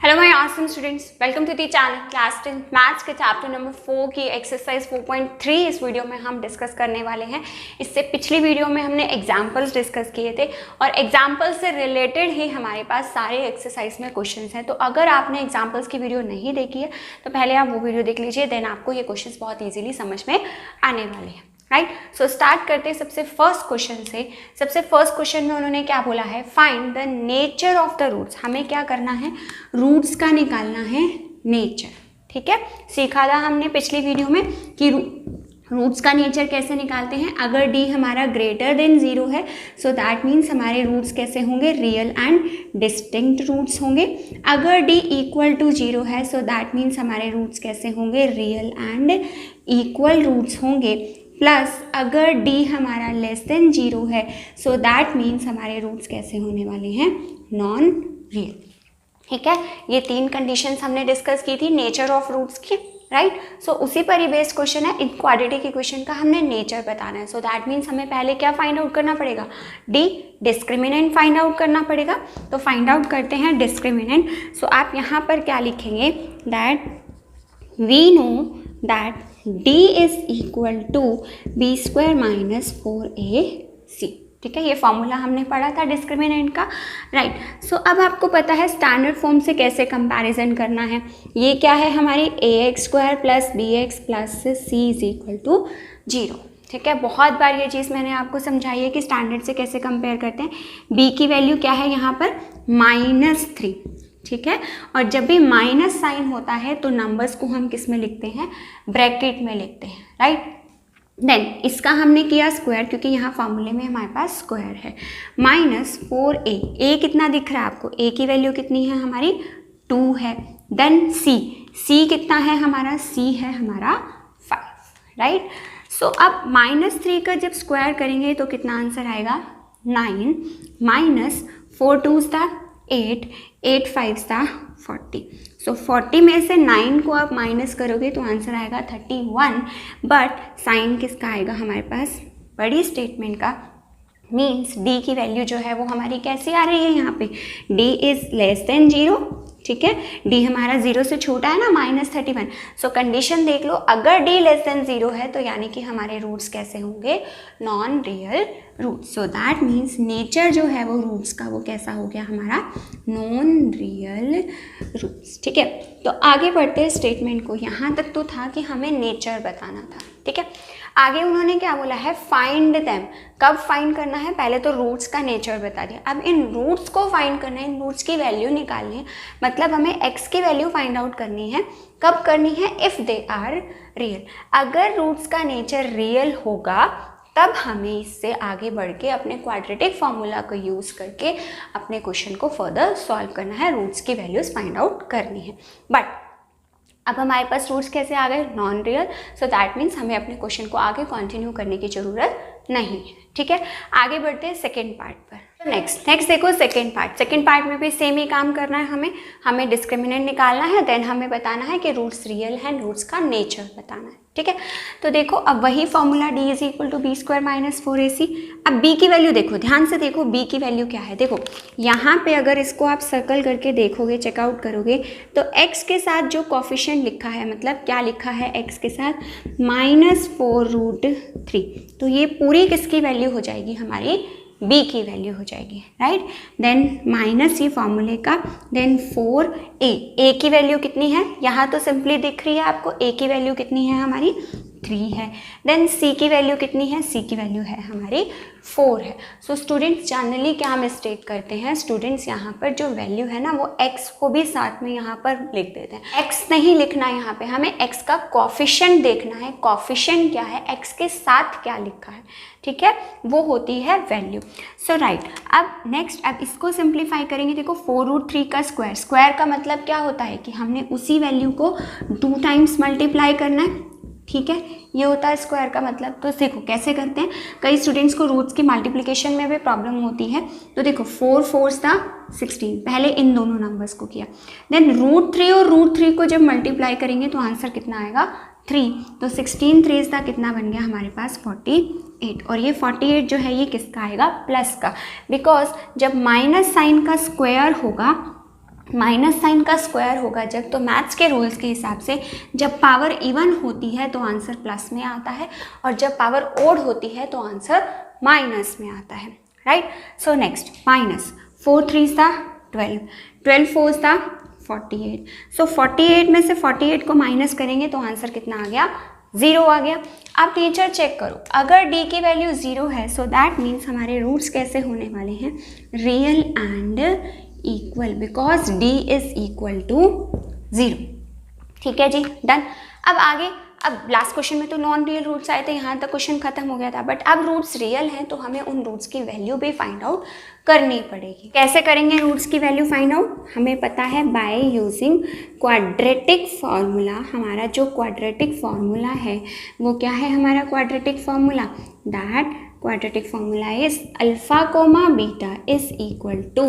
Hello my awesome students, welcome to the channel class 10 maths के chapter number 4 की exercise 4.3 इस video में हम डिस्कस करने वाले हैं। इससे पिछली वीडियो में हमने एग्जाम्पल्स डिस्कस किए थे और एग्जाम्पल्स से रिलेटेड ही हमारे पास सारे एक्सरसाइज में क्वेश्चंस हैं। तो अगर आपने एग्जाम्पल्स की वीडियो नहीं देखी है तो पहले आप वो वीडियो देख लीजिए, देन आपको ये क्वेश्चंस बहुत ईजिली समझ में आने वाले हैं। राइट, सो स्टार्ट करते हैं सबसे फर्स्ट क्वेश्चन से। सबसे फर्स्ट क्वेश्चन में उन्होंने क्या बोला है, find the nature of the roots. हमें क्या करना है, रूट्स का निकालना है नेचर। ठीक है, सीखा था हमने पिछली वीडियो में कि रूट्स का नेचर कैसे निकालते हैं। अगर डी हमारा ग्रेटर देन 0 है सो दैट मीन्स हमारे रूट्स कैसे होंगे, रियल एंड डिस्टिंक्ट रूट्स होंगे। अगर डी इक्वल टू 0 है सो दैट मीन्स हमारे रूट्स कैसे होंगे, रियल एंड इक्वल रूट्स होंगे। प्लस अगर d हमारा लेस देन 0 है सो दैट मीन्स हमारे रूट्स कैसे होने वाले हैं, नॉन रियल। ठीक है, ये तीन कंडीशंस हमने डिस्कस की थी नेचर ऑफ रूट्स की। राइट, सो उसी पर ही बेस्ड क्वेश्चन है। इन क्वाड्रेटिक इक्वेशन का हमने नेचर बताना है। सो दैट मीन्स हमें पहले क्या फाइंड आउट करना पड़ेगा, d डिस्क्रिमिनेंट फाइंड आउट करना पड़ेगा। तो फाइंड आउट करते हैं डिस्क्रिमिनेंट। सो आप यहाँ पर क्या लिखेंगे, that we know that d is equal to b square minus 4ac। ठीक है, ये फॉर्मूला हमने पढ़ा था डिस्क्रिमिनेंट का। राइट, सो अब आपको पता है स्टैंडर्ड फॉर्म से कैसे कंपैरिजन करना है। ये क्या है हमारी ax square plus b x plus c is equal to 0। ठीक है, बहुत बार ये चीज़ मैंने आपको समझाई है कि स्टैंडर्ड से कैसे कंपेयर करते हैं। b की वैल्यू क्या है यहाँ पर, -3। ठीक है, और जब भी माइनस साइन होता है तो नंबर्स को हम किस में लिखते हैं, ब्रैकेट में लिखते हैं। राइट, देन इसका हमने किया स्क्वायर क्योंकि यहाँ फॉर्मूले में हमारे पास स्क्वायर है। -4a, a कितना दिख रहा है आपको, a की वैल्यू कितनी है हमारी 2 है। देन c कितना है हमारा, c है हमारा 5। राइट, सो अब -3 का जब स्क्वायर करेंगे तो कितना आंसर आएगा, 9 माइनस 4 2s था 8, 8 5s था 40। सो 40 में से 9 को आप माइनस करोगे तो आंसर आएगा 31। बट साइन किसका आएगा हमारे पास, बड़ी स्टेटमेंट का। मीन्स d की वैल्यू जो है वो हमारी कैसी आ रही है यहाँ पे, d इज लेस देन 0। ठीक है, d हमारा 0 से छोटा है ना, -31। सो कंडीशन देख लो, अगर d लेस देन 0 है तो यानी कि हमारे रूट्स कैसे होंगे, non real roots. So that means nature जो है वो रूट्स का वो कैसा हो गया हमारा, नॉन रियल रूट्स। ठीक है, तो आगे बढ़ते हैं स्टेटमेंट को। यहाँ तक तो था कि हमें नेचर बताना था। ठीक है, आगे उन्होंने क्या बोला है, फाइंड देम। कब फाइंड करना है, पहले तो रूट्स का नेचर बता दिया, अब इन रूट्स को फाइंड करना है, इन रूट्स की वैल्यू निकालनी है। मतलब हमें x की वैल्यू फाइंड आउट करनी है। कब करनी है, इफ़ दे आर रियल। अगर रूट्स का नेचर रियल होगा तब हमें इससे आगे बढ़ के अपने क्वाड्रेटिक फॉर्मूला को यूज़ करके अपने क्वेश्चन को फर्दर सॉल्व करना है, रूट्स की वैल्यूज़ फाइंड आउट करनी है। बट अब हमारे पास रूट्स कैसे आ गए, non real. So that means हमें अपने क्वेश्चन को आगे कंटिन्यू करने की ज़रूरत नहीं है। ठीक है, आगे बढ़ते हैं सेकेंड पार्ट पर। तो नेक्स्ट देखो सेकेंड पार्ट में भी सेम ही काम करना है। हमें डिस्क्रिमिनेंट निकालना है, देन हमें बताना है कि रूट्स रियल हैं, रूट्स का नेचर बताना है। ठीक है, तो देखो अब वही formula d is equal to b square minus 4ac। अब b की वैल्यू देखो, ध्यान से देखो b की वैल्यू क्या है। देखो यहाँ पे अगर इसको आप सर्कल करके देखोगे, चेकआउट करोगे तो x के साथ जो कॉफिशिएंट लिखा है, मतलब क्या लिखा है x के साथ, -4√3। तो ये पूरी किसकी वैल्यू हो जाएगी, हमारी b की वैल्यू हो जाएगी। राइट, देन माइनस ये फॉर्मूले का, देन 4a की वैल्यू कितनी है, यहाँ तो सिंपली दिख रही है आपको, a की वैल्यू कितनी है हमारी 3 है। देन c की वैल्यू कितनी है, c की वैल्यू है हमारी 4 है। सो स्टूडेंट्स जनरली क्या मिस्टेक करते हैं, स्टूडेंट्स यहाँ पर जो वैल्यू है ना वो x को भी साथ में यहाँ पर लिख देते हैं। x नहीं लिखना है यहाँ पे, हमें x का कॉफिशिएंट देखना है। कॉफिशिएंट क्या है, x के साथ क्या लिखा है, ठीक है, वो होती है वैल्यू। सो राइट, अब नेक्स्ट अब इसको सिंप्लीफाई करेंगे। देखो 4√3 का स्क्वायर का मतलब क्या होता है कि हमने उसी वैल्यू को 2 टाइम्स मल्टीप्लाई करना है। ठीक है, ये होता है स्क्वायर का मतलब। तो देखो कैसे करते हैं, कई स्टूडेंट्स को रूट्स की मल्टीप्लिकेशन में भी प्रॉब्लम होती है। तो देखो 4 4s था 16, पहले इन दोनों नंबर्स को किया, देन √3 और √3 को जब मल्टीप्लाई करेंगे तो आंसर कितना आएगा, 3। तो 16 3s का कितना बन गया हमारे पास, 48। और ये 48 जो है ये किसका आएगा, प्लस का, बिकॉज जब माइनस साइन का स्क्वायर होगा माइनस साइन का स्क्वायर होगा जब, तो मैथ्स के रूल्स के हिसाब से जब पावर इवन होती है तो आंसर प्लस में आता है, और जब पावर ओड होती है तो आंसर माइनस में आता है, राइट। सो नेक्स्ट माइनस 4 3 था 12, 12 4 था 48। सो 48 में से 48 को माइनस करेंगे तो आंसर कितना आ गया, 0 आ गया। अब टीचर चेक करो, अगर d की वैल्यू 0 है सो दैट मीन्स हमारे रूट्स कैसे होने वाले हैं, real and equal, because d is equal to 0। ठीक है जी, डन। अब आगे, अब लास्ट क्वेश्चन में तो नॉन रियल रूट्स आए थे, यहाँ तक क्वेश्चन खत्म हो गया था, बट अब रूट्स रियल हैं तो हमें उन रूट्स की वैल्यू भी फाइंड आउट करनी पड़ेगी। कैसे करेंगे रूट्स की वैल्यू फाइंड आउट, हमें पता है बाय यूजिंग क्वाड्रेटिक फार्मूला। हमारा जो क्वाड्रेटिक फार्मूला है वो क्या है, हमारा quadratic formula, that quadratic formula is alpha comma beta is equal to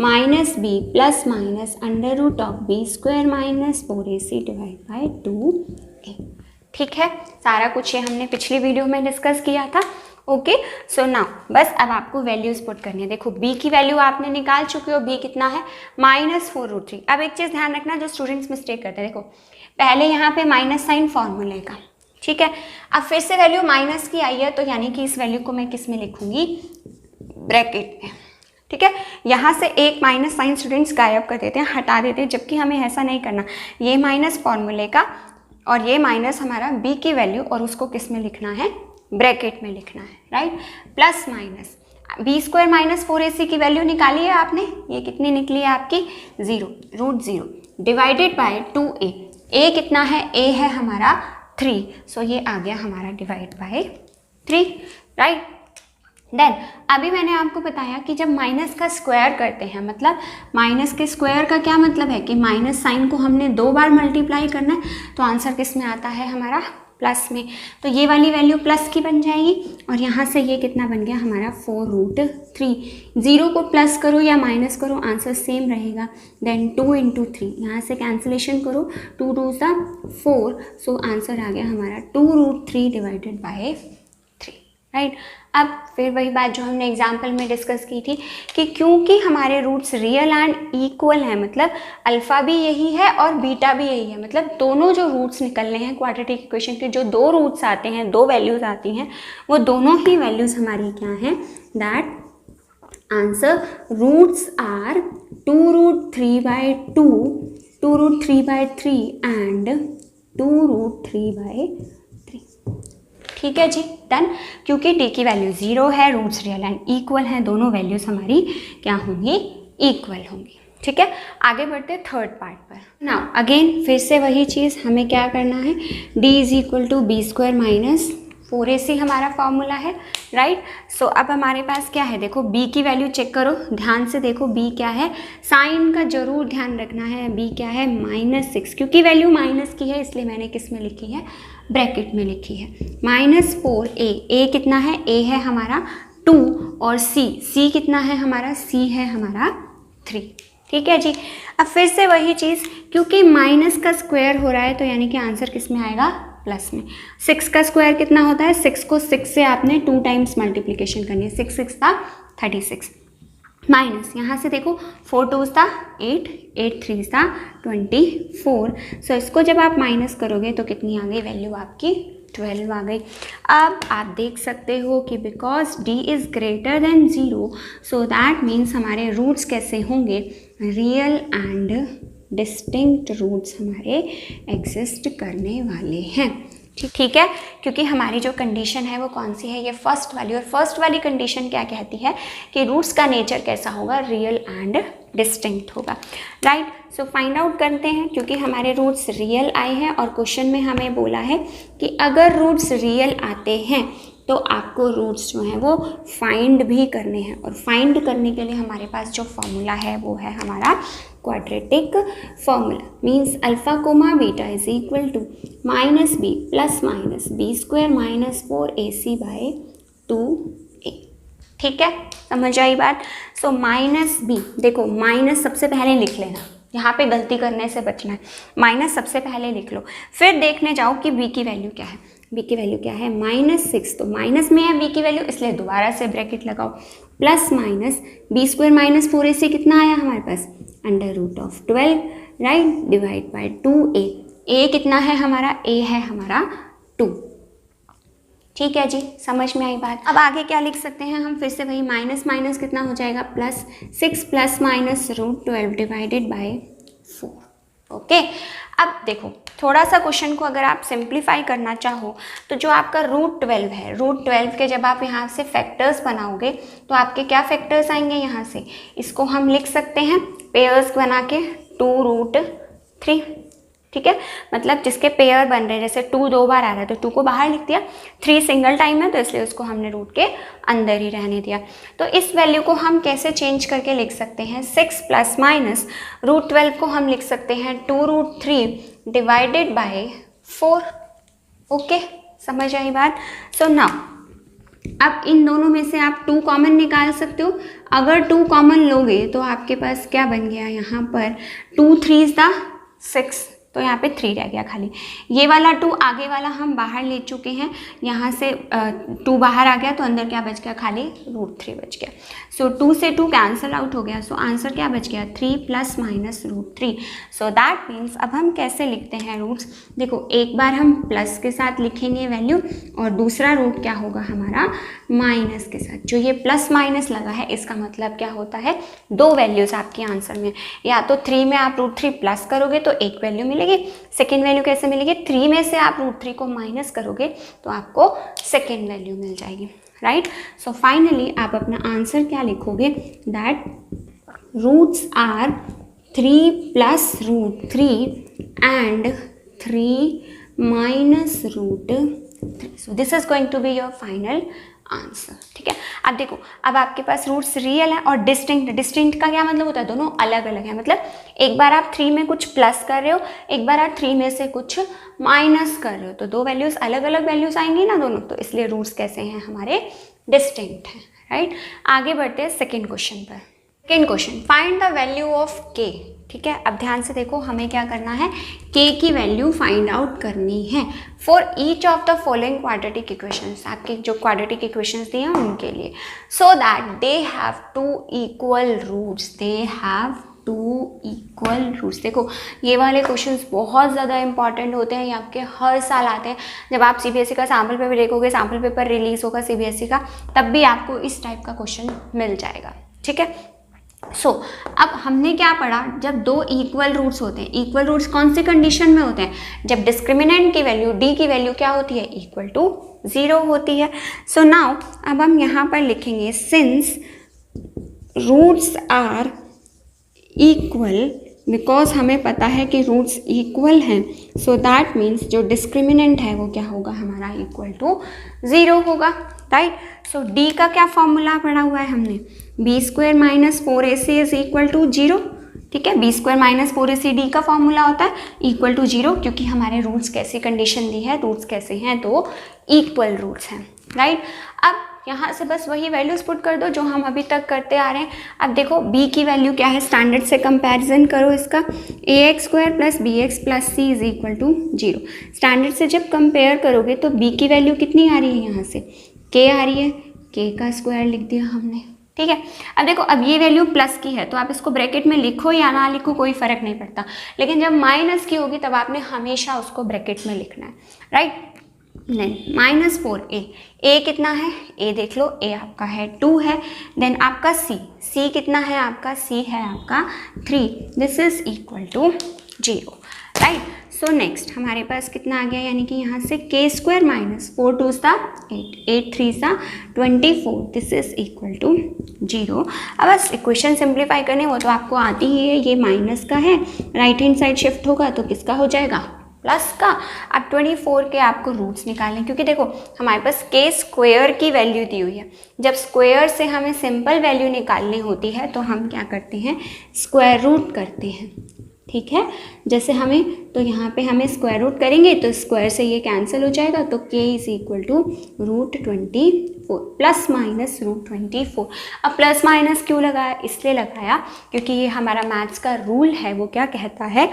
minus b plus minus under root of b square minus 4ac divide by 2a। ठीक है, सारा कुछ ये हमने पिछली वीडियो में डिस्कस किया था। ओके, सो नाउ बस अब आपको वैल्यूज पुट करनी है। देखो b की वैल्यू आपने निकाल चुके हो, b कितना है -4√3। अब एक चीज़ ध्यान रखना जो स्टूडेंट्स मिस्टेक करते हैं, देखो पहले यहाँ पे माइनस साइन फॉर्मूले का, ठीक है, अब फिर से वैल्यू माइनस की आई है तो यानी कि इस वैल्यू को मैं किस में लिखूंगी, ब्रैकेट में। ठीक है, यहाँ से एक माइनस साइन स्टूडेंट्स गायब कर देते हैं, हटा देते हैं, जबकि हमें ऐसा नहीं करना। ये माइनस फॉर्मूले का और ये माइनस हमारा b की वैल्यू, और उसको किस में लिखना है, ब्रैकेट में लिखना है, right. Plus minus b square minus 4ac की वैल्यू निकाली है आपने, ये कितनी निकली है आपकी 0√0 डिवाइडेड बाय 2a। a कितना है, a है हमारा 3, सो ये आ गया हमारा डिवाइड बाय 3, राइट। देन अभी मैंने आपको बताया कि जब माइनस का स्क्वायर करते हैं, मतलब माइनस के स्क्वायर का क्या मतलब है कि माइनस साइन को हमने 2 बार मल्टीप्लाई करना है, तो आंसर किस में आता है हमारा, प्लस में। तो ये वाली वैल्यू प्लस की बन जाएगी, और यहाँ से ये कितना बन गया हमारा 4√3। 0 को प्लस करो या माइनस करो आंसर सेम रहेगा। देन 2 × 3, यहाँ से कैंसिलेशन करो, 2 2 सा 4, सो आंसर आ गया हमारा 2√3 डिवाइडेड बाय 3, राइट। अब फिर वही बात जो हमने एग्जाम्पल में डिस्कस की थी कि क्योंकि हमारे रूट्स रियल एंड इक्वल हैं, मतलब अल्फ़ा भी यही है और बीटा भी यही है, मतलब दोनों जो रूट्स निकलने हैं क्वाड्रेटिक इक्वेशन के, जो 2 रूट्स आते हैं, 2 वैल्यूज़ आती हैं, वो दोनों ही वैल्यूज़ हमारी क्या हैं, that answer roots are 2√3/2, 2√3/3 and 2√3/3। ठीक है जी, डन। क्योंकि d की वैल्यू 0 है, रूट्स रियल एंड इक्वल हैं, दोनों वैल्यूज हमारी क्या होंगी, इक्वल होंगी। ठीक है, आगे बढ़ते थर्ड पार्ट पर। नाउ अगेन फिर से वही चीज़, हमें क्या करना है, d is equal to b square minus 4ac हमारा फॉर्मूला है, राइट। सो अब हमारे पास क्या है, देखो b की वैल्यू चेक करो, ध्यान से देखो b क्या है, साइन का जरूर ध्यान रखना है। b क्या है, -6, क्योंकि वैल्यू माइनस की है इसलिए मैंने किस में लिखी है, ब्रैकेट में लिखी है। -4a, a कितना है, a है हमारा 2, और c कितना है हमारा, c है हमारा 3। ठीक है जी, अब फिर से वही चीज़, क्योंकि माइनस का स्क्वायर हो रहा है तो यानी कि आंसर किस में आएगा, प्लस में। 6 का स्क्वायर कितना होता है, 6 को 6 से आपने 2 टाइम्स मल्टीप्लिकेशन करनी है, 6 6 था 36, माइनस यहाँ से देखो 4 2 था 8, 8 3 था 24। सो इसको जब आप माइनस करोगे तो कितनी आ गई वैल्यू आपकी, 12 आ गई। अब आप देख सकते हो कि because d is greater than 0, so that means हमारे रूट्स कैसे होंगे, रियल एंड डिस्टिंक्ट रूट्स हमारे एग्जिस्ट करने वाले हैं। ठीक है, क्योंकि हमारी जो कंडीशन है वो कौन सी है, ये फर्स्ट वाली, और फर्स्ट वाली कंडीशन क्या कहती है कि रूट्स का नेचर कैसा होगा, रियल एंड डिस्टिंक्ट होगा, राइट। सो फाइंड आउट करते हैं, क्योंकि हमारे रूट्स रियल आए हैं और क्वेश्चन में हमें बोला है कि अगर रूट्स रियल आते हैं तो आपको रूट्स जो हैं वो फाइंड भी करने हैं, और फाइंड करने के लिए हमारे पास जो फॉर्मूला है वो है हमारा quadratic formula, means alpha comma beta is equal to -b plus minus b square minus 4ac by 2a। ठीक है, समझ आई बात। सो -b, देखो माइनस सबसे पहले लिख लेना, यहाँ पे गलती करने से बचना है, माइनस सबसे पहले लिख लो, फिर देखने जाओ कि b की वैल्यू क्या है। b की वैल्यू क्या है -6, तो माइनस में है b की वैल्यू इसलिए दोबारा से ब्रैकेट लगाओ, प्लस माइनस b² - 4ac कितना आया हमारे पास √12, right, divide by 2a। a कितना है हमारा, a है हमारा 2। ठीक है जी, समझ में आई बात। अब आगे क्या लिख सकते हैं हम, फिर से वही माइनस माइनस कितना हो जाएगा +6 ± √12 डिवाइडेड बाय 4। ओके, अब देखो थोड़ा सा क्वेश्चन को अगर आप सिंप्लीफाई करना चाहो तो जो आपका √12 है, √12 के जब आप यहाँ से फैक्टर्स बनाओगे तो आपके क्या फैक्टर्स आएंगे, यहाँ से इसको हम लिख सकते हैं पेयर्स बना के 2√3। ठीक है, मतलब जिसके पेयर बन रहे हैं, जैसे 2 2 बार आ रहा है तो 2 को बाहर लिख दिया, 3 सिंगल टाइम है तो इसलिए उसको हमने रूट के अंदर ही रहने दिया। तो इस वैल्यू को हम कैसे चेंज करके लिख सकते हैं, 6 ± √12 को हम लिख सकते हैं 2√3 डिवाइडेड बाय 4। ओके, समझ आई बात। सो नाउ अब इन दोनों में से आप 2 कॉमन निकाल सकते हो। अगर 2 कॉमन लोगे तो आपके पास क्या बन गया, यहाँ पर 2 3 6, तो यहाँ पे 3 रह गया खाली। ये वाला 2 आगे वाला हम बाहर ले चुके हैं, यहाँ से 2 बाहर आ गया तो अंदर क्या बच गया, खाली √3 बच गया। सो 2 से 2 कैंसल आउट हो गया, सो आंसर क्या बच गया 3 ± √3। सो दैट मीन्स अब हम कैसे लिखते हैं रूट्स, देखो एक बार हम प्लस के साथ लिखेंगे वैल्यू और दूसरा रूट क्या होगा हमारा माइनस के साथ। जो ये प्लस माइनस लगा है इसका मतलब क्या होता है, 2 वैल्यूज़ आपके आंसर में, या तो 3 में आप √3 प्लस करोगे तो एक वैल्यू मिलेगी, सेकेंड वैल्यू कैसे मिलेगी, 3 में से आप √3 को माइनस करोगे तो आपको सेकेंड वैल्यू मिल जाएगी, राइट। सो फाइनली आप अपना आंसर क्या लिखोगे, that roots are 3 + √3 and 3 - √3। So this is going to be your final answer. ठीक है, अब देखो अब आपके पास रूट्स रियल है और डिस्टिंक्ट। डिस्टिंक्ट का क्या मतलब होता है, दोनों अलग अलग है, मतलब एक बार आप 3 में कुछ प्लस कर रहे हो, एक बार आप 3 में से कुछ माइनस कर रहे हो, तो 2 वैल्यूज़ अलग अलग वैल्यूज़ आएंगी ना दोनों, तो इसलिए रूट्स कैसे हैं हमारे डिस्टिंक्ट हैं, राइट। आगे बढ़ते हैं सेकेंड क्वेश्चन पर। Second question, find the value of k। ठीक है, अब ध्यान से देखो हमें क्या करना है, k की वैल्यू फाइंड आउट करनी है for each of the following quadratic equations. आपके जो क्वाड्रेटिक इक्वेशंस दिए हैं उनके लिए, so that they have 2 equal roots, they have 2 equal roots. देखो ये वाले क्वेश्चंस बहुत ज़्यादा इंपॉर्टेंट होते हैं, ये आपके हर साल आते हैं। जब आप CBSE का सैम्पल पेपर देखोगे, सैम्पल पेपर रिलीज होगा CBSE का, तब भी आपको इस टाइप का क्वेश्चन मिल जाएगा। ठीक है, सो अब हमने क्या पढ़ा, जब 2 इक्वल रूट्स होते हैं, इक्वल रूट्स कौन से कंडीशन में होते हैं, जब डिस्क्रिमिनेंट की वैल्यू d की वैल्यू क्या होती है, =0 होती है। सो नाउ अब हम यहाँ पर लिखेंगे since roots are equal, because हमें पता है कि रूट्स इक्वल हैं, सो दैट मीन्स जो डिस्क्रिमिनेंट है वो क्या होगा हमारा =0 होगा, राइट। सो d का क्या फॉर्मूला पढ़ा हुआ है हमने, b² - 4ac is equal to 0। ठीक है, b² - 4ac d का फॉर्मूला होता है =0, क्योंकि हमारे रूट्स कैसी कंडीशन दी है, रूट्स कैसे हैं, तो इक्वल रूट्स हैं, राइट। अब यहाँ से बस वही वैल्यूज पुट कर दो जो हम अभी तक करते आ रहे हैं। अब देखो b की वैल्यू क्या है, स्टैंडर्ड से कंपैरिजन करो इसका, ax² + bx + c is equal to 0। Standard से जब कंपेयर करोगे तो b की वैल्यू कितनी आ रही है, यहाँ से k आ रही है, k का स्क्वायर लिख दिया हमने। ठीक है, अब देखो अब ये वैल्यू प्लस की है तो आप इसको ब्रैकेट में लिखो या ना लिखो कोई फ़र्क नहीं पड़ता, लेकिन जब माइनस की होगी तब आपने हमेशा उसको ब्रैकेट में लिखना है, राइट। देन -4a, a कितना है, a देख लो, a आपका है 2 है। देन आपका c कितना है आपका, c है आपका 3, this is equal to 0, right. So next हमारे पास कितना आ गया, यानी कि यहाँ से k² - 4 2 8, 8 3 24, this is equal to 0। अब बस इक्वेशन सिंप्लीफाई करने वो तो आपको आती ही है, ये माइनस का है, राइट हैंड साइड शिफ्ट होगा तो किसका हो जाएगा, प्लस का। अब 24 के आपको रूट्स निकालने, क्योंकि देखो हमारे पास k² की वैल्यू दी हुई है, जब स्क्वायर से हमें सिंपल वैल्यू निकालनी होती है तो हम क्या करते हैं, स्क्वायर रूट करते हैं। ठीक है, जैसे हमें तो यहाँ पे हमें स्क्वायर रूट करेंगे तो स्क्वायर से ये कैंसिल हो जाएगा, तो k इज इक्वल टू √24 ± √24। अब प्लस माइनस क्यों लगाया, इसलिए लगाया क्योंकि ये हमारा मैथ्स का रूल है, वो क्या कहता है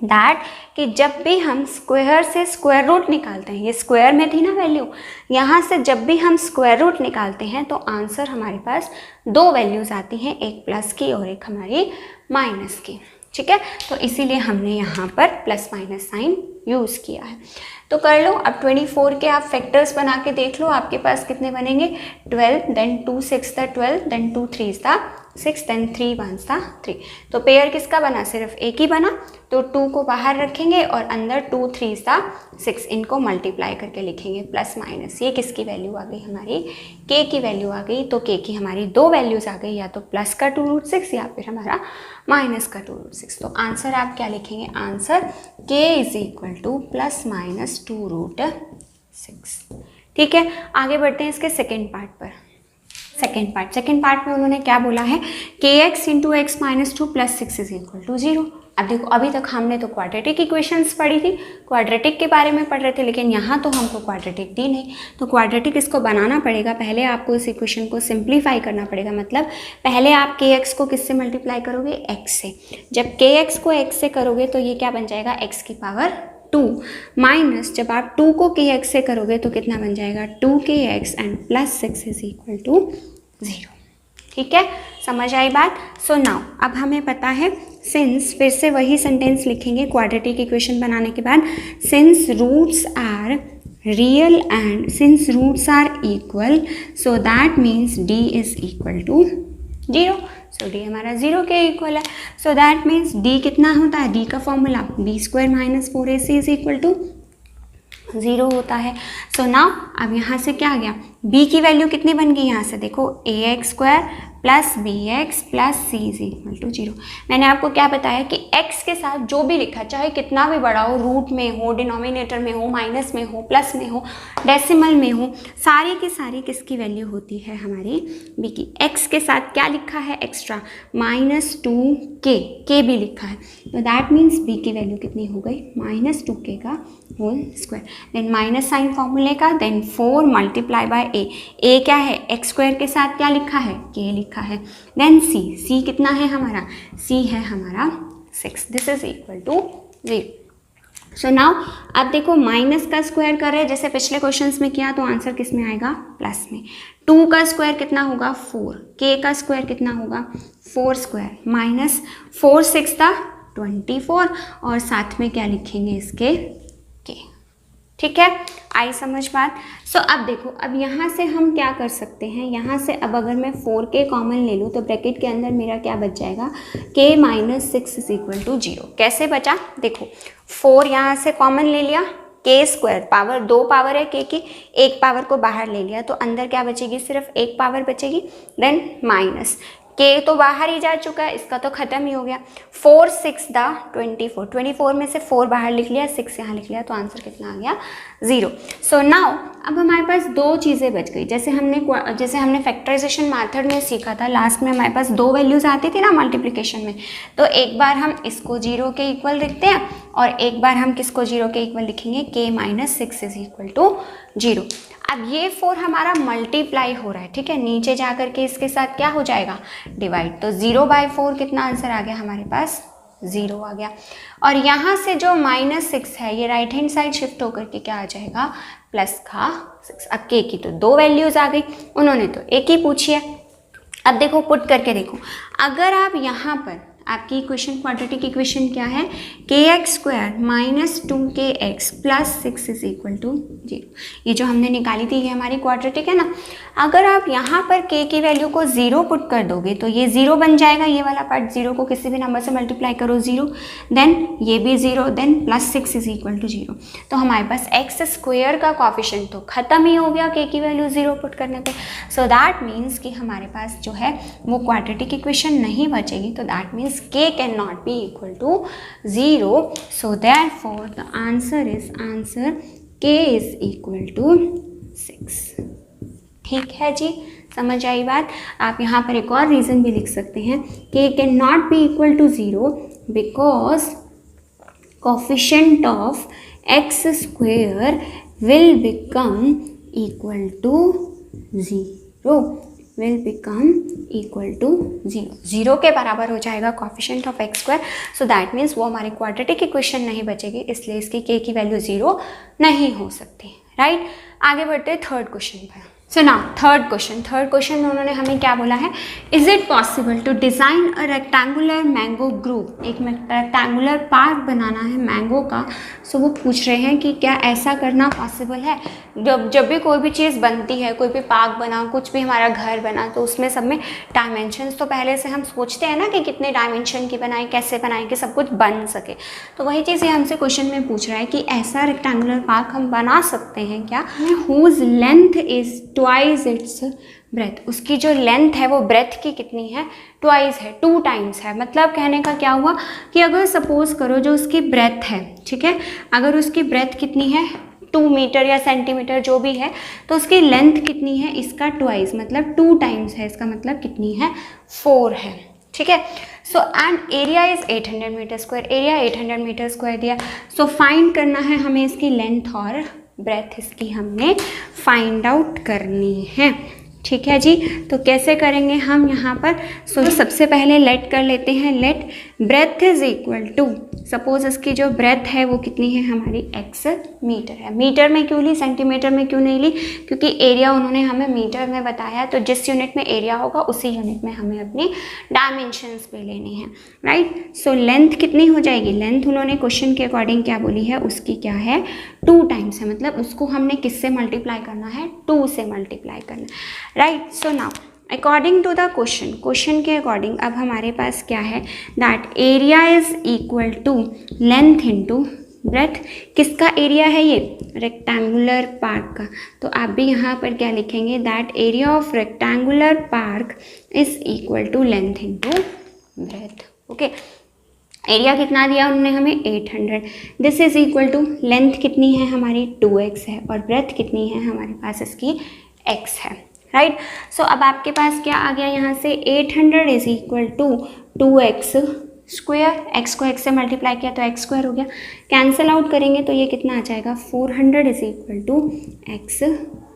दैट कि जब भी हम स्क्वायर से स्क्वायर रूट निकालते हैं, ये स्क्वायर में थी ना वैल्यू, यहाँ से जब भी हम स्क्वायर रूट निकालते हैं तो आंसर हमारे पास दो वैल्यूज़ आती हैं, एक प्लस की और एक हमारी माइनस की। ठीक है, तो इसीलिए हमने यहाँ पर प्लस माइनस साइन यूज़ किया है। तो कर लो, अब 24 के आप फैक्टर्स बना के देख लो, आपके पास कितने बनेंगे, 12, देन 2 6 12, देन 2 3 6, देन 3 1 3। तो पेयर किसका बना, सिर्फ एक ही बना, तो 2 को बाहर रखेंगे और अंदर 2 3 6, इनको मल्टीप्लाई करके लिखेंगे प्लस माइनस। ये किसकी वैल्यू आ गई, हमारी के की वैल्यू आ गई। तो के की हमारी दो वैल्यूज़ आ गई, या तो प्लस का 2√6 या फिर हमारा माइनस का 2√6। तो आंसर आप क्या लिखेंगे, answer k is equal to plus minus 2√6। ठीक है, आगे बढ़ते हैं इसके सेकेंड पार्ट पर। सेकेंड पार्ट में उन्होंने क्या बोला है, k x into x minus 2 प्लस 6 इज इक्वल टू 0। अब देखो, अभी तक हमने तो क्वाड्रेटिक इक्वेशंस पढ़ी थी, क्वाड्रेटिक के बारे में पढ़ रहे थे, लेकिन यहाँ तो हमको क्वाड्रेटिक दी नहीं, तो क्वाड्रेटिक इसको बनाना पड़ेगा। पहले आपको इस इक्वेशन को सिंप्लीफाई करना पड़ेगा, मतलब पहले आप के एक्स को किससे मल्टीप्लाई करोगे, एक्स से। जब के एक्स को एक्स से करोगे तो ये क्या बन जाएगा, एक्स की पावर 2 माइनस, जब आप 2 को के एक्स से करोगे तो कितना बन जाएगा, 2kx and plus 6 is equal to 0। ठीक है, समझ आई बात। सो नाउ अब हमें पता है, सिंस, फिर से वही सेंटेंस लिखेंगे क्वाड्रेटिक इक्वेशन बनाने के बाद, since roots are real and since roots are equal, so that means d is equal to 0। So d हमारा 0 के इक्वल है, सो दैट मीन्स d कितना होता है, d का formula b² minus 4ac is equal to 0 होता है। सो now अब यहाँ से क्या आ गया, b की वैल्यू कितनी बन गई, यहाँ से देखो ax² plus bx plus c is equal to 0। मैंने आपको क्या बताया कि x के साथ जो भी लिखा, चाहे कितना भी बड़ा हो, रूट में हो, डिनोमिनेटर में हो, माइनस में हो, प्लस में हो, डेसिमल में हो, सारी की सारी किसकी वैल्यू होती है, हमारी b की। x के साथ क्या लिखा है एक्स्ट्रा, -2k, k भी लिखा है, तो दैट मीन्स b की वैल्यू कितनी हो गई, -2k का whole square, then minus sign फॉर्मूले का, देन 4 मल्टीप्लाई बाय a क्या है, x² के साथ क्या लिखा है, k लिखा है, देन c कितना है हमारा, c है हमारा 6, this is equal to 0। So now अब देखो, माइनस का स्क्वायर कर रहे हैं जैसे पिछले क्वेश्चंस में किया, तो आंसर किस में आएगा, प्लस में। 2 का स्क्वायर कितना होगा, 4, k का स्क्वायर कितना होगा, 4² माइनस 4 6 24, और साथ में क्या लिखेंगे इसके, k। ठीक है, आई समझ बात। सो अब देखो, अब यहाँ से हम क्या कर सकते हैं, यहाँ से अब अगर मैं 4k कॉमन ले लूँ तो ब्रैकेट के अंदर मेरा क्या बच जाएगा, k minus 6 is equal to 0। कैसे बचा, देखो 4 यहाँ से कॉमन ले लिया, k² पावर 2 पावर है k की, एक पावर को बाहर ले लिया, तो अंदर क्या बचेगी, सिर्फ एक पावर बचेगी, देन माइनस k तो बाहर ही जा चुका है, इसका तो खत्म ही हो गया। 4 6 24 में से 4 बाहर लिख लिया, 6 यहाँ लिख लिया, तो आंसर कितना आ गया, 0। सो नाउ अब हमारे पास दो चीज़ें बच गई, जैसे हमने फैक्टराइजेशन मेथड में सीखा था, लास्ट में हमारे पास दो वैल्यूज़ आती थी ना मल्टीप्लिकेशन में, तो एक बार हम इसको 0 के इक्वल लिखते हैं और एक बार हम किसको 0 के इक्वल लिखेंगे, k minus 6 is equal to 0। अब ये 4 हमारा मल्टीप्लाई हो रहा है, ठीक है, नीचे जा करके इसके साथ क्या हो जाएगा, डिवाइड, तो 0/4 कितना आंसर आ गया हमारे पास, 0 आ गया। और यहाँ से जो -6 है ये राइट हैंड साइड शिफ्ट होकर के क्या आ जाएगा, प्लस का 6। अब के की तो दो वैल्यूज़ आ गई, उन्होंने तो एक ही पूछी है। अब देखो पुट करके देखो, अगर आप यहाँ पर आपकी इक्वेशन, क्वाड्रेटिक इक्वेशन क्या है, kx² minus 2kx plus 6 is equal to 0। ये जो हमने निकाली थी ये हमारी क्वाड्रेटिक है ना। अगर आप यहाँ पर k की वैल्यू को 0 पुट कर दोगे तो ये 0 बन जाएगा, ये वाला पार्ट 0 को किसी भी नंबर से मल्टीप्लाई करो 0, देन ये भी 0, then plus 6 is equal to 0। तो हमारे पास x² का कोफिशिएंट तो खत्म ही हो गया k की वैल्यू 0 पुट करने पे। सो दैट मीन्स कि हमारे पास जो है वो क्वाड्रेटिक इक्वेशन नहीं बचेगी, तो that means k cannot be equal to 0. So therefore the answer is k is equal to 6. ठीक है जी, समझ आई बात। आप यहाँ पर एक और रीज़न भी लिख सकते हैं, k cannot be equal to 0 because coefficient of x² will become equal to 0. will become equal to 0. 0 के बराबर हो जाएगा coefficient of x square. So that means वो हमारी क्वाड्रेटिक इक्वेशन नहीं बचेगी, इसलिए इसकी k की वैल्यू 0 नहीं हो सकती. राइट, आगे बढ़ते हैं थर्ड क्वेश्चन पर. सो नाउ थर्ड क्वेश्चन में उन्होंने हमें क्या बोला है, is it possible to design a rectangular mango group. एक रेक्टेंगुलर पार्क बनाना है मैंगो का. सो वो पूछ रहे हैं कि क्या ऐसा करना पॉसिबल है. जब भी कोई भी चीज़ बनती है, कोई भी पार्क बना, कुछ भी हमारा घर बना, तो उसमें सब में डायमेंशंस तो पहले से हम सोचते हैं ना कि कितने डायमेंशन की बनाए, कैसे बनाए कि सब कुछ बन सके. तो वही चीज़ ये हमसे क्वेश्चन में पूछ रहा है कि ऐसा रेक्टेंगुलर पार्क हम बना सकते हैं क्या, whose length is twice its breadth. उसकी जो लेंथ है वो ब्रेथ की कितनी है, ट्वाइस है, 2 टाइम्स है. मतलब कहने का क्या हुआ कि अगर सपोज करो जो उसकी ब्रेथ है, ठीक है, अगर उसकी ब्रेथ कितनी है 2 मीटर या सेंटीमीटर जो भी है, तो उसकी लेंथ कितनी है, इसका ट्वाइस मतलब 2 टाइम्स है. इसका मतलब कितनी है, 4 है. ठीक है. So and area is 800 meter square. Area 800 meter square दिया. सो फाइंड करना है हमें इसकी लेंथ और ब्रेथ, इसकी हमने फाइंड आउट करनी है. ठीक है जी. तो कैसे करेंगे हम यहाँ पर, सो सबसे पहले लेट कर लेते हैं, let breadth is equal to, suppose इसकी जो ब्रेथ है वो कितनी है हमारी, x मीटर है. मीटर में क्यों ली, सेंटीमीटर में क्यों नहीं ली, क्योंकि एरिया उन्होंने हमें मीटर में बताया, तो जिस यूनिट में एरिया होगा उसी यूनिट में हमें अपनी डायमेंशंस भी लेनी है. राइट. सो लेंथ कितनी हो जाएगी, लेंथ उन्होंने क्वेश्चन के अकॉर्डिंग क्या बोली है, उसकी क्या है 2 टाइम्स है. मतलब उसको हमने किससे मल्टीप्लाई करना है, 2 से मल्टीप्लाई करना है. Right. So now according to the question के अकॉर्डिंग अब हमारे पास क्या है, that area is equal to length into breadth. किसका एरिया है ये, रेक्टेंगुलर पार्क का. तो आप भी यहाँ पर क्या लिखेंगे, that area of rectangular park is equal to length into breadth. Okay. Area कितना दिया उन्होंने हमें 800. This is equal to length कितनी है हमारी 2x है, और ब्रेथ कितनी है हमारे पास इसकी x है. राइट. सो अब आपके पास क्या आ गया यहाँ से, 800 is equal to 2x square. x को x से मल्टीप्लाई किया तो x स्क्वायर हो गया. कैंसिल आउट करेंगे तो ये कितना आ जाएगा, 400 is equal to x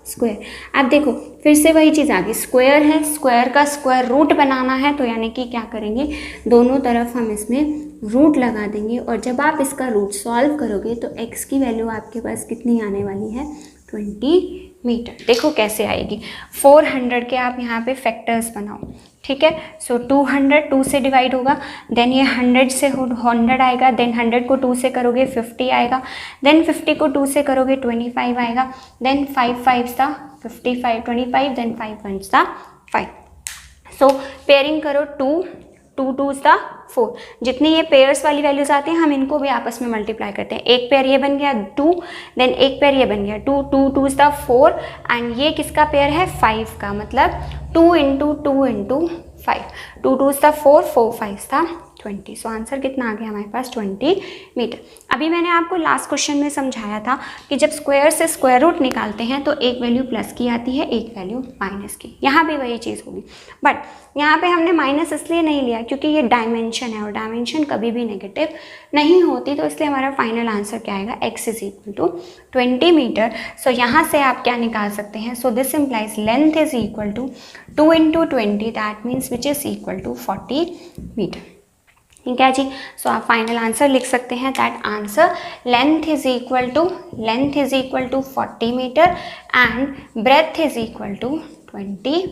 square. अब देखो फिर से वही चीज़ आ गई, स्क्वायर है, स्क्वायर का स्क्वायर रूट बनाना है, तो यानी कि क्या करेंगे, दोनों तरफ हम इसमें रूट लगा देंगे. और जब आप इसका रूट सॉल्व करोगे तो x की वैल्यू आपके पास कितनी आने वाली है, 20 मीटर. देखो कैसे आएगी, 400 के आप यहाँ पे फैक्टर्स बनाओ. ठीक है. सो 200 2 से डिवाइड होगा, देन ये 100 से 100 आएगा, देन 100 को 2 से करोगे 50 आएगा, देन 50 को 2 से करोगे 25 आएगा, देन 5 5 था 55 25, देन 5 1 था 5. सो पेयरिंग करो 2 2 2 था 4. जितनी ये पेयर्स वाली वैल्यूज आती हैं हम इनको भी आपस में मल्टीप्लाई करते हैं. एक पेयर ये बन गया 2, देन एक पेयर ये बन गया 2 2 2 था 4, एंड ये किसका पेयर है 5 का, मतलब 2 इंटू 2 इंटू 5. 2 2 था 4 4 5 था 20. सो आंसर कितना आ गया हमारे पास, 20 मीटर. अभी मैंने आपको लास्ट क्वेश्चन में समझाया था कि जब स्क्वायर से स्क्वायर रूट निकालते हैं तो एक वैल्यू प्लस की आती है, एक वैल्यू माइनस की. यहाँ भी वही चीज़ होगी, बट यहाँ पे हमने माइनस इसलिए नहीं लिया क्योंकि ये डायमेंशन है और डायमेंशन कभी भी नेगेटिव नहीं होती. तो इसलिए हमारा फाइनल आंसर क्या आएगा, x is equal to 20 meter. So यहाँ से आप क्या निकाल सकते हैं, so this implies length is equal to 2 into 20, that means which is equal to 40 meter. ठीक है जी. सो आप फाइनल आंसर लिख सकते हैं, that answer length is equal to 40 metre and breadth is equal to 20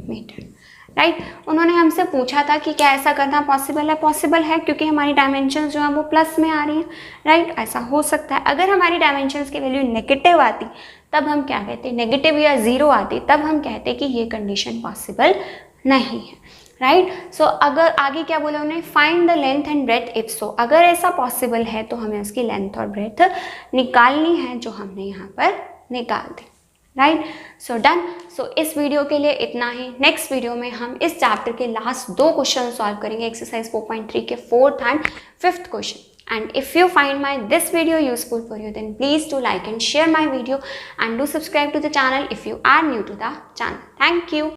metre. Right. उन्होंने हमसे पूछा था कि क्या ऐसा करना पॉसिबल है. पॉसिबल है क्योंकि हमारी डायमेंशंस जो है वो प्लस में आ रही हैं. राइट. ऐसा हो सकता है. अगर हमारी डायमेंशंस की वैल्यू नेगेटिव आती तब हम क्या कहते, नेगेटिव या 0 आती तब हम कहते कि ये कंडीशन पॉसिबल नहीं है. राइट. सो अगर आगे क्या बोला उन्होंने, find the length and breadth if so. अगर ऐसा पॉसिबल है तो हमें उसकी लेंथ और ब्रेथ निकालनी है, जो हमने यहाँ पर निकाल दी. राइट. So done. सो इस वीडियो के लिए इतना ही. नेक्स्ट वीडियो में हम इस चैप्टर के लास्ट 2 क्वेश्चन सॉल्व करेंगे, एक्सरसाइज 4.3 के 4th and 5th question. And if you find this video useful for you, then please do like and share my video and do subscribe to the channel if you are new to the channel. Thank you.